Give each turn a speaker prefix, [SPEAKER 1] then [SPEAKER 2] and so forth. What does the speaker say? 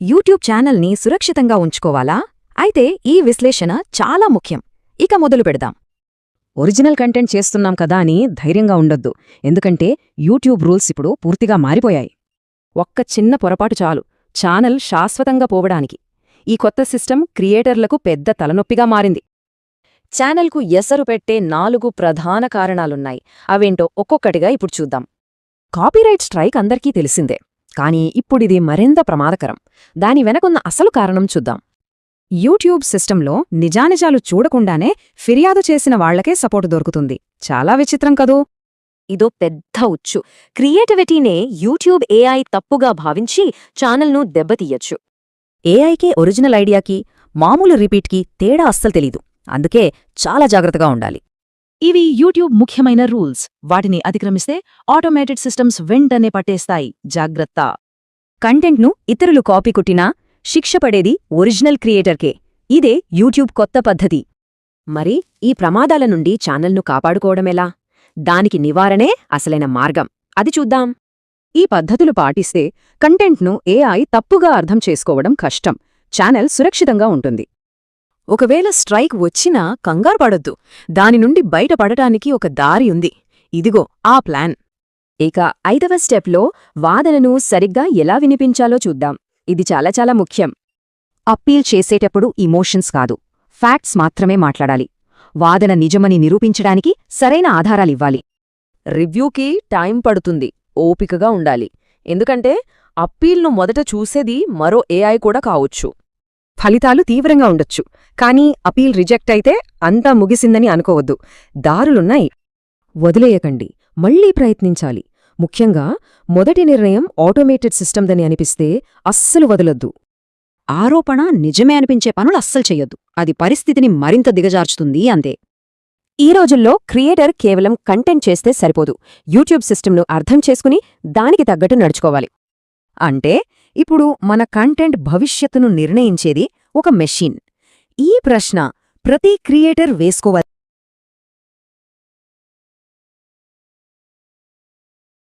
[SPEAKER 1] YouTube ఛానల్ని సురక్షితంగా ఉంచుకోవాలా? అయితే ఈ విశ్లేషణ చాలా ముఖ్యం. ఇక మొదలు పెడదాం.
[SPEAKER 2] ఒరిజినల్ కంటెంట్ చేస్తున్నాం కదా అని ధైర్యంగా ఉండొద్దు. ఎందుకంటే యూట్యూబ్ రూల్స్ ఇప్పుడు పూర్తిగా మారిపోయాయి.
[SPEAKER 1] ఒక్క చిన్న పొరపాటు చాలు ఛానల్ శాశ్వతంగా పోవడానికి. ఈ కొత్త సిస్టమ్ క్రియేటర్లకు పెద్ద తలనొప్పిగా మారింది. ఛానల్కు ఎసరు పెట్టే 4 ప్రధాన కారణాలున్నాయి. అవేంటో ఒక్కొక్కటిగా ఇప్పుడు చూద్దాం. కాపీరైట్ స్ట్రైక్ అందరికీ తెలిసిందే, కానీ ఇప్పుడిది మరింత ప్రమాదకరం. దాని వెనకున్న అసలు కారణం చూద్దాం. యూట్యూబ్ సిస్టంలో నిజానిజాలు చూడకుండానే ఫిర్యాదు చేసిన వాళ్లకే సపోర్టు దొరుకుతుంది. చాలా విచిత్రం కదూ. ఇదో పెద్ద ఉచ్చు. క్రియేటివిటీనే యూట్యూబ్ ఏఐ తప్పుగా భావించి ఛానల్ను దెబ్బతీయచ్చు. ఏఐకి ఒరిజినల్ ఐడియాకి, మామూలు రిపీట్కి తేడా అస్సలు తెలీదు. అందుకే చాలా జాగ్రత్తగా ఉండాలి.
[SPEAKER 2] ఇవి యూట్యూబ్ ముఖ్యమైన రూల్స్. వాటిని అతిక్రమిస్తే ఆటోమేటెడ్ సిస్టమ్స్ వెంటనే పట్టేస్తాయి. జాగ్రత్త.
[SPEAKER 1] కంటెంట్ను ఇతరులు కాపీ కొట్టినా శిక్ష పడేది ఒరిజినల్ క్రియేటర్కే. ఇదే యూట్యూబ్ కొత్త పద్ధతి. మరి ఈ ప్రమాదాల నుండి ఛానల్ను కాపాడుకోవడమెలా? దానికి నివారణే అసలైన మార్గం. అది చూద్దాం.
[SPEAKER 2] ఈ పద్ధతులు పాటిస్తే కంటెంట్ను ఏఐ తప్పుగా అర్థం చేసుకోవడం కష్టం. ఛానల్ సురక్షితంగా ఉంటుంది.
[SPEAKER 1] ఒకవేళ స్ట్రైక్ వచ్చినా కంగారు పడొద్దు. దాని నుండి బయటపడటానికి ఒక దారి ఉంది. ఇదిగో ఆ ప్లాన్. ఇక 5వ స్టెప్లో వాదనను సరిగ్గా ఎలా వినిపించాలో చూద్దాం. ఇది చాలా ముఖ్యం. అప్పీల్ చేసేటప్పుడు ఇమోషన్స్ కాదు, ఫ్యాక్ట్స్ మాత్రమే మాట్లాడాలి. వాదన నిజమని నిరూపించడానికి సరైన ఆధారాలివ్వాలి. రివ్యూకి టైం పడుతుంది, ఓపికగా ఉండాలి. ఎందుకంటే అప్పీల్ను మొదట చూసేది మరో ఏఐ కూడా కావచ్చు.
[SPEAKER 2] ఫలితాలు తీవ్రంగా ఉండొచ్చు, కానీ అపీల్ రిజెక్ట్ అయితే అంతా ముగిసిందని అనుకోవద్దు. దారులున్నాయి.
[SPEAKER 1] వదిలేయకండి, మళ్లీ ప్రయత్నించాలి. ముఖ్యంగా మొదటి నిర్ణయం ఆటోమేటెడ్ సిస్టమ్దని అనిపిస్తే అస్సలు వదలొద్దు.
[SPEAKER 2] ఆరోపణ నిజమే అనిపించే పనులు అస్సలు చెయ్యొద్దు. అది పరిస్థితిని మరింత దిగజార్చుతుంది అంతే.
[SPEAKER 1] ఈ రోజుల్లో క్రియేటర్ కేవలం కంటెంట్ చేస్తే సరిపోదు. యూట్యూబ్ సిస్టమ్ను అర్థం చేసుకుని దానికి తగ్గట్టు నడుచుకోవాలి. అంటే ఇప్పుడు మన కంటెంట్ భవిష్యత్తును నిర్ణయించేది ఒక మెషిన్. ఈ ప్రశ్న ప్రతి క్రియేటర్ వేసుకోవాలి.